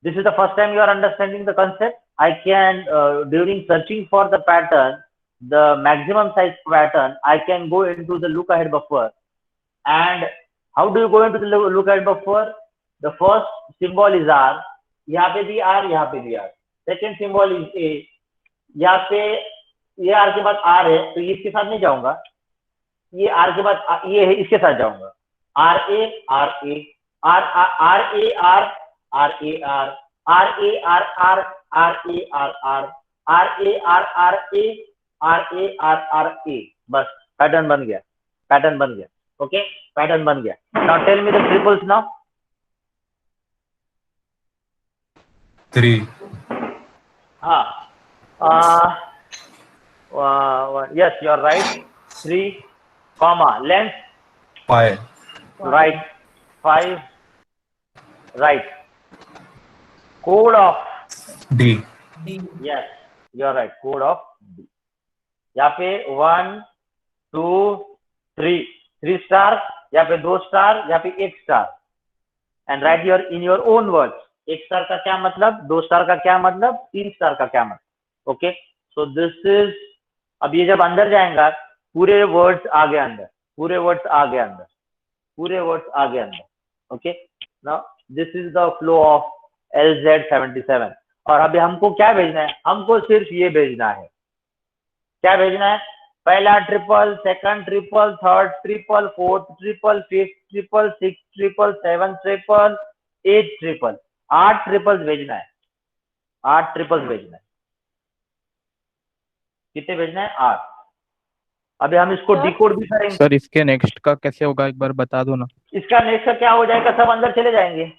this is the first time you are understanding the concept. I can during searching for the pattern, the maximum size pattern, I can go into the look ahead buffer. And how do you go into the look ahead buffer? The first symbol is R, यहाँ पे भी R, यहाँ पे भी R। Second symbol is A, यहाँ पे ये R के बाद R है, तो ये इसके साथ नहीं जाऊंगा, ये R के बाद ये है, इसके साथ जाऊंगा। R A R A R R A R R A R R A R R R A R R R A R R A R A R R A। बस पैटर्न बन गया, पैटर्न बन गया। Okay, pattern बन गया। Now tell me the triples now. 3 हाँ, yes, you are right। 3 comma length 5 right 5 right code of D yes, you are right, code of D। यहाँ पे 1 2 3 स्टार, यहाँ पे 2 स्टार, यहाँ पे 1 star. And right your in your own words, 1 star का क्या मतलब, 2 स्टार का क्या मतलब, 3 स्टार का क्या मतलब। ओके, सो दिस इज, अब ये जब अंदर जाएगा पूरे वर्ड्स आ गए अंदर, पूरे वर्ड्स आ गए अंदर, पूरे वर्ड्स आ गए अंदर। Okay, now this is the flow of LZ77। और अभी हमको क्या भेजना है, हमको सिर्फ ये भेजना है। क्या भेजना है, पहला triple, second triple, third triple, fourth triple, fifth triple, six triple, seven triple, 8 triple, 8 triples भेजना है, 8 ट्रिपल्स भेजना है। कितने भेजना है, 8। अभी हम इसको डिकोड भी करेंगे। सर इसके नेक्स्ट का कैसे होगा, एक बार बता दो ना। इसका नेक्स्ट का क्या हो जाएगा, सब अंदर चले जाएंगे।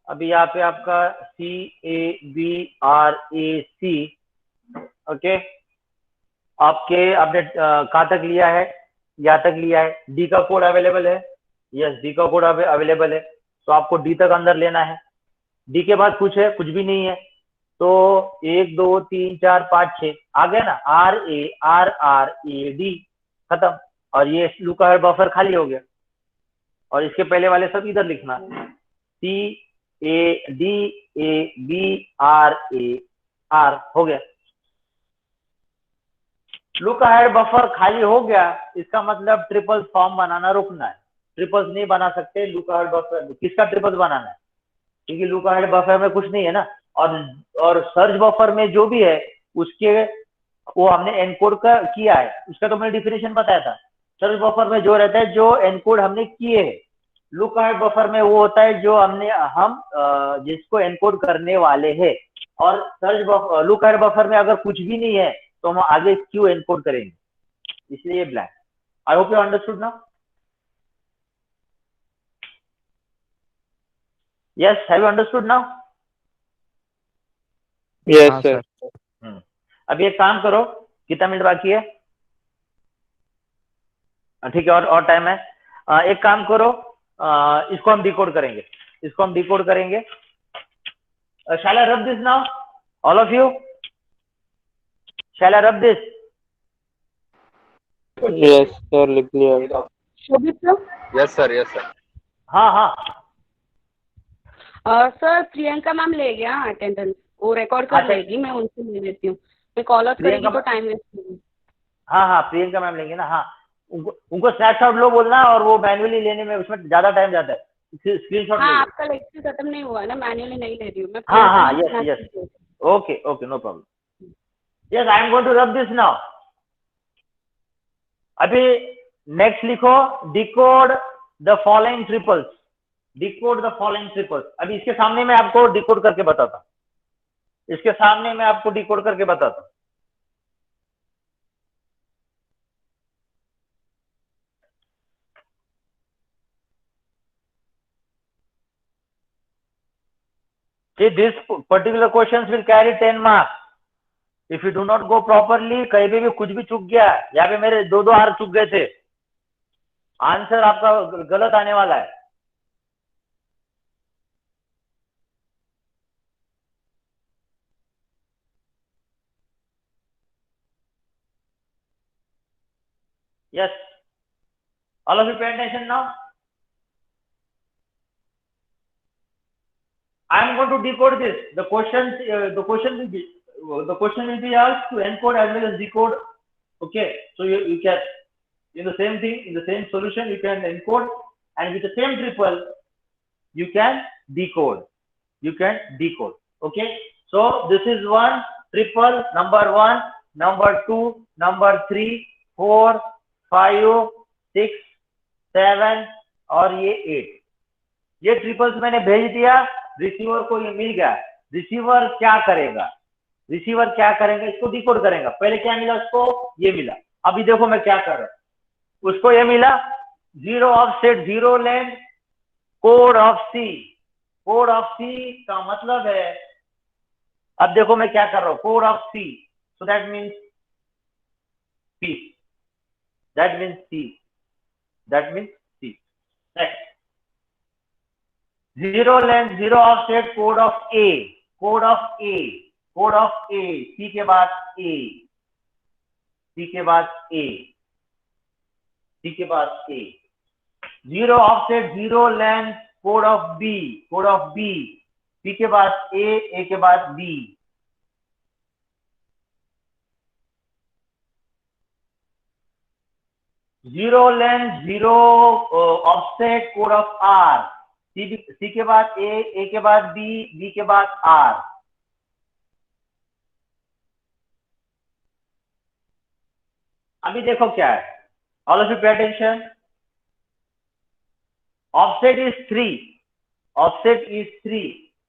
अभी यहाँ पे आपका CABRAC, ओके, आपने कहाँ तक लिया है, यहाँ तक लिया है। डी का कोड अवेलेबल है, यस डी का कोड अवेलेबल है, तो आपको डी तक अंदर लेना है। डी के बाद कुछ है, कुछ भी नहीं है, तो 1 2 3 4 5 6 आ गया ना, RARRAD खत्म। और ये लुक अहेड बफर खाली हो गया, और इसके पहले वाले सब इधर लिखना, CADABRAR हो गया। लुक अहेड बफर खाली हो गया, इसका मतलब ट्रिपल फॉर्म बनाना रुकना है। ट्रिपल्स नहीं बना सकते लुक अहेड बफर। किसका ट्रिपल्स बनाना है, क्योंकि लुक अहेड बफर में कुछ नहीं है ना। और सर्च बफर में जो भी है उसके, वो हमने एनकोड का किया है, उसका तो मैंने डिफिनेशन बताया था। सर्च बफर में जो रहता है, जो एनकोड हमने किए है। लुक अहेड बफर में वो होता है जो हम जिसको एनकोड करने वाले हैं। और search buffer, look ahead buffer में अगर कुछ भी नहीं है तो हम आगे क्यों एनकोड करेंगे, इसलिए blank. I hope you understood now. Yes, have you understood now. Yes हाँ सर। सर। अभी एक काम करो, कितना मिनट बाकी है, ठीक है, और टाइम है। एक काम करो, इसको हम डिकोड करेंगे, इसको हम डिकोड करेंगे। Shall I rub this now, all of you, shall I rub this. Yes sir, लिख लिया। Shobhit sir. Yes sir, yes sir. हाँ हाँ सर प्रियंका मैम ले गया अटेंडेंस, वो रिकॉर्ड कर अच्छा। लेगी, मैं उनसे ले लेती हूँ। मैं कॉल आउट करेगी प्रियंका तो टाइम वेस्ट होगी। हाँ हाँ, प्रियंका मैम लेंगे ना। हाँ, उनको स्नैपशॉट लो बोलना, और वो मैन्युअली लेने में उसमें ज्यादा टाइम जाता है, स्क्रीनशॉट हाँ, ले लो। आपका लेक्चर खत्म नहीं हुआ है ना, मैन्युअली नहीं ले रही हूँ मैं। हाँ हाँ, प्रियंका यस मैम यस, से लेती okay okay, no problem. Yes, I am going to rub this now. अभी नेक्स्ट लिखो, decode the following triples, decode the following triples. अभी इसके सामने मैं आपको डिकोड करके बताता, इसके सामने मैं आपको डिकोड करके बताता। See, this particular questions will carry 10 marks. If you do not go properly, कहीं भी कुछ भी चूक गया, यहाँ पे मेरे 2 आर चूक गए थे, आंसर आपका गलत आने वाला है। Yes, all of you pay attention now. I am going to decode this. The question will be asked to encode as well as decode. Okay, so you can in the same thing, in the same solution, you can encode, and with the same triple you can decode. Okay, so this is one triple, number 1, number 2, number 3, 4, 5, 6, 7 और ये 8। ये triples मैंने भेज दिया, receiver को ये मिल गया। Receiver क्या करेगा? इसको डिकोड करेगा। पहले क्या मिला उसको? ये मिला। अभी देखो मैं क्या कर रहा हूं। उसको ये मिला 0 ऑफसेट 0 लेंथ कोड ऑफ सी का मतलब है, अब देखो मैं क्या कर रहा हूं, code of C, so that means C, next 0 length 0 offset code of A, C के बाद A, 0 offset 0 length code of B, C के बाद ए के बाद B, 0 length 0 offset code of R, C के बाद ए के बाद बी के बाद आर। अभी देखो क्या है, all of you pay attention. Offset is 3,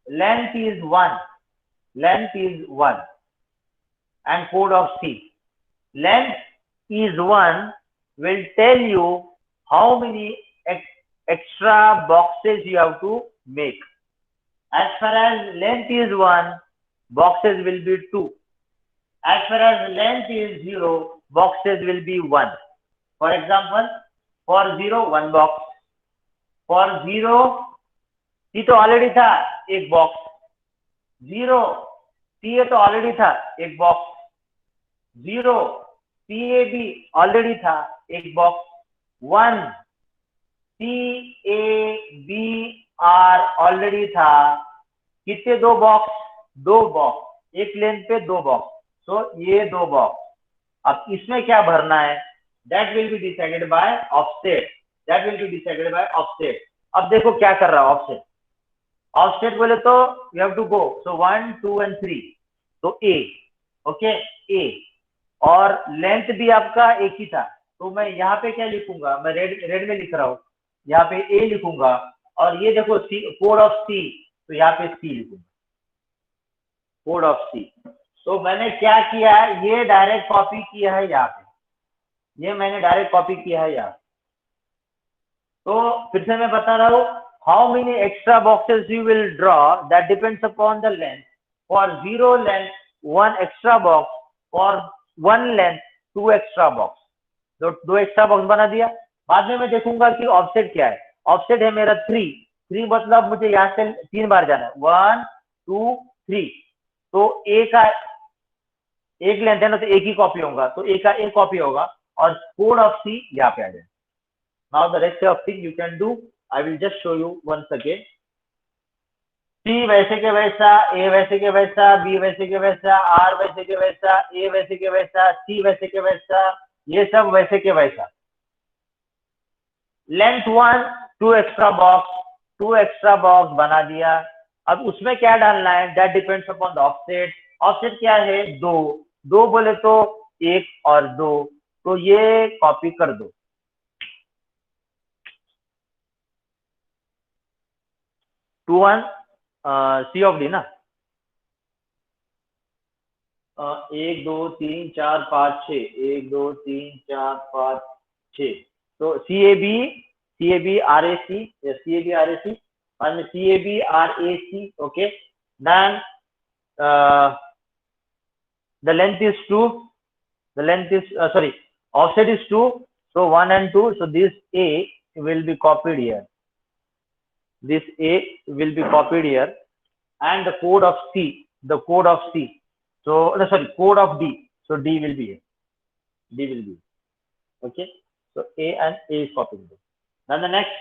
length is 1, and code of C. Length is 1 will tell you how many extra boxes you have to make. As far as length is 1, boxes will be 2. As far as length is 0, boxes will be 1. For example, for 0, 1 box. For 0, C तो already था, एक box. 0 C ए तो already था, एक box. 0 C A B already था, एक box. 1 C A B R already था, कितने? 2 बॉक्स, एक लेंथ पे 2 बॉक्स, तो ये 2 बॉक्स। अब इसमें क्या भरना है, that will be decided by offset, अब देखो क्या कर रहा है ऑफसेट बोले तो you have to go, so 1 2 and 3, तो ए, ओके, ए, और लेंथ भी आपका एक ही था, तो मैं यहाँ पे क्या लिखूंगा, मैं रेड में लिख रहा हूँ, यहाँ पे ए लिखूंगा, और ये देखो सी, कोड ऑफ सी, तो यहाँ पे सी लिखूंगा, कोड ऑफ सी। तो मैंने क्या किया है, ये डायरेक्ट कॉपी किया है यहाँ पे, तो फिर से मैं बता रहा हूँ, how many extra boxes you will draw, that depends upon the length. For 0 length, 1 extra box. For 1 length, 2 extra box. तो 2 एक्स्ट्रा बॉक्स बना दिया। बाद में मैं देखूंगा कि ऑफसेट क्या है। ऑफसेट है मेरा 3 मतलब मुझे यहाँ से 3 बार जाना है, 1 2 3, तो ए का एक लेंथ है ना, तो एक ही कॉपी होगा, तो ए का एक कॉपी होगा, और कोड ऑफ सी यहाँ पे आ जाए। Now the rest of thing you can do, I will just show you once again. C वैसे के वैसा, A वैसे के वैसा, B वैसे के वैसा, R वैसे के वैसा, A वैसे के वैसा, C वैसे के वैसा, ये सब वैसे के वैसा। लेंथ 1, 2 एक्स्ट्रा बॉक्स बना दिया। अब उसमें क्या डालना है, that depends upon the offset. Offset क्या है, 2 बोले तो 1 और 2, तो ये कॉपी कर दो। 2 1 सी ऑफ डी ना, 1 2 3 4 5 6, 1 2 3 4 5 6, तो C A B R A C, and CAB RAC, okay. Then the length is 2, offset is 2, So 1 and 2. So this A will be copied here. This A will be copied here, and the code of C. The code of C. So no, sorry, code of D. So D will be here. D will be. Okay. So A and A is copied. Then the next.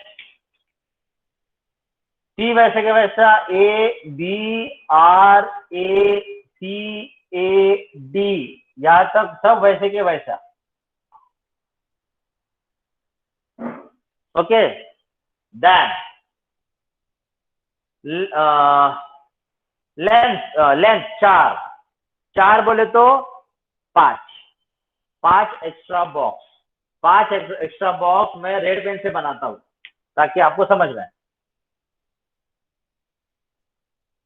C वैसे के वैसा A B R A C A D यहाँ तक सब वैसे के वैसा. Okay. Then length 4 बोले तो 5 एक्स्ट्रा बॉक्स. 5 एक्स्ट्रा बॉक्स मैं रेड पेन से बनाता हूं ताकि आपको समझ में आए.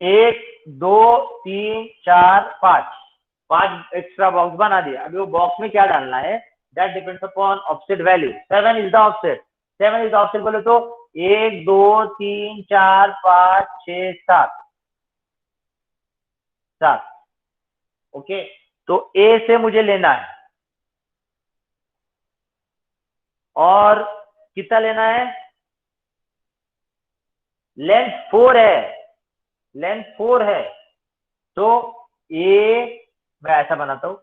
1 2 3 4 5 एक्स्ट्रा बॉक्स बना दिया. अभी वो बॉक्स में क्या डालना है, that depends upon offset value. 7 is the offset. 7 is the offset बोले तो 1 2 3 4 5 6 7. ओके. तो ए से मुझे लेना है, और कितना लेना है, लेंथ 4 है. तो ए मैं ऐसा बनाता हूं,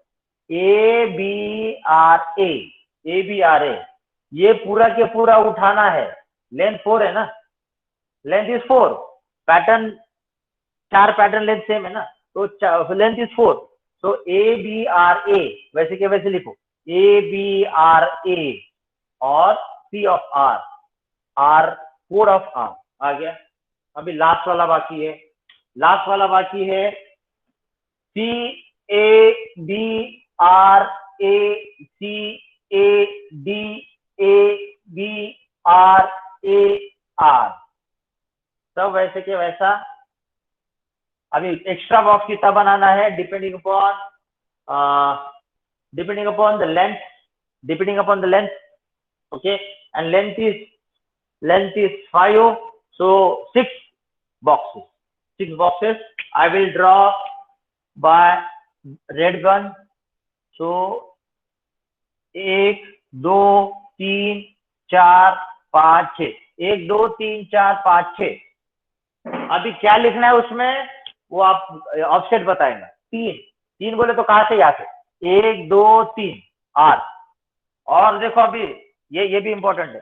ए बी आर ए ये पूरा के पूरा उठाना है. लेंथ 4 है ना, length is 4. Pattern 4 pattern length same है ना, तो लेंथ इज 4. तो ए बी आर ए वैसे के वैसे लिखो, ए बी आर ए और C of R code of R आ गया. अभी लास्ट वाला बाकी है. C A B R A C A D A B R A R सब वैसे के वैसा. अभी एक्स्ट्रा बॉक्स कितना बनाना है, depending upon the length. Okay. And length is 5. so 6 boxes I will draw by red gun. so 1 2 3 4 5 6 1 2 3 4 5 6. अभी क्या लिखना है उसमें वो आप ऑफसेट बताएंगे. 3 बोले तो कहां से, यहाँ से 1 2 3 आर. और देखो अभी ये भी इंपॉर्टेंट है.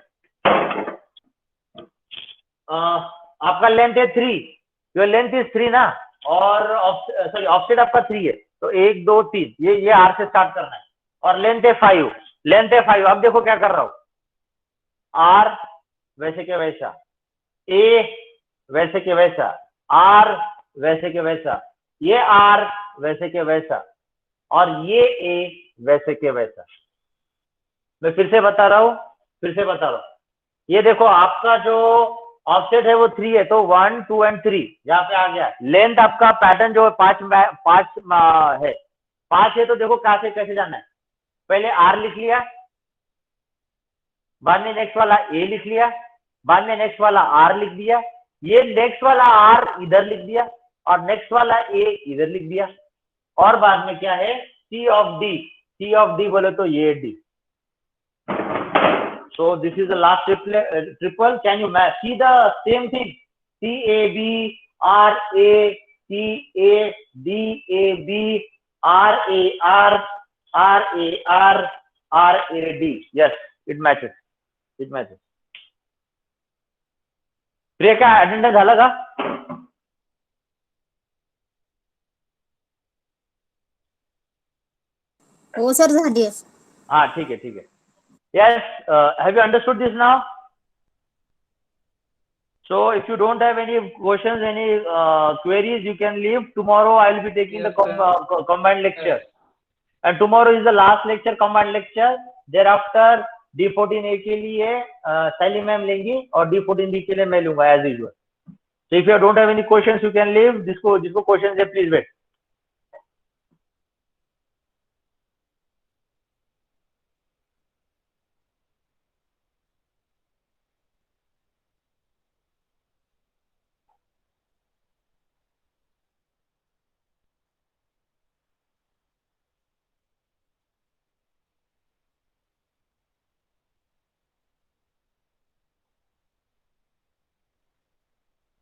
आपका लेंथ है 3, योर लेंथ इज 3 ना, और सॉरी ऑफसेट आपका 3 है. तो 1 2 3 ये आर से स्टार्ट करना है. और लेंथ है 5. अब देखो क्या कर रहा हूं, आर वैसे के वैसा, ए वैसे के वैसा, आर वैसे के वैसा, ये आर वैसे के वैसा, और ये ए वैसे के वैसा. मैं फिर से बता रहा हूं. ये देखो आपका जो ऑफसेट है वो 3 है, तो 1 2 एंड 3 यहाँ पे आ गया. लेंथ आपका पैटर्न जो 5 है, 5 है. तो देखो कहां से कैसे जाना है, पहले आर लिख लिया, बाद में नेक्स्ट वाला ए लिख लिया, बाद में नेक्स्ट वाला आर लिख दिया, ये नेक्स्ट वाला आर इधर लिख दिया, और नेक्स्ट वाला ए इधर लिख दिया, और बाद में क्या है, सी ऑफ डी बोले तो ये D. So this is the last triple. Can you see the same thing? C A B R A C A D A B R A R R A R R A D. Yes, it matches. प्रिया का attendance झाला का? हो sir झाली आहे. हाँ ठीक है. Yes, have you understood this now? So if you don't have any questions, any queries, you can leave. Tomorrow I will be taking the combined lecture. And tomorrow is the last lecture, combined lecture. Thereafter D14A के लिए Sally ma'am लेंगी, और D14B के लिए मैं लूंगा as usual. So if you don't have any questions, you can leave. जिसको questions है, please wait.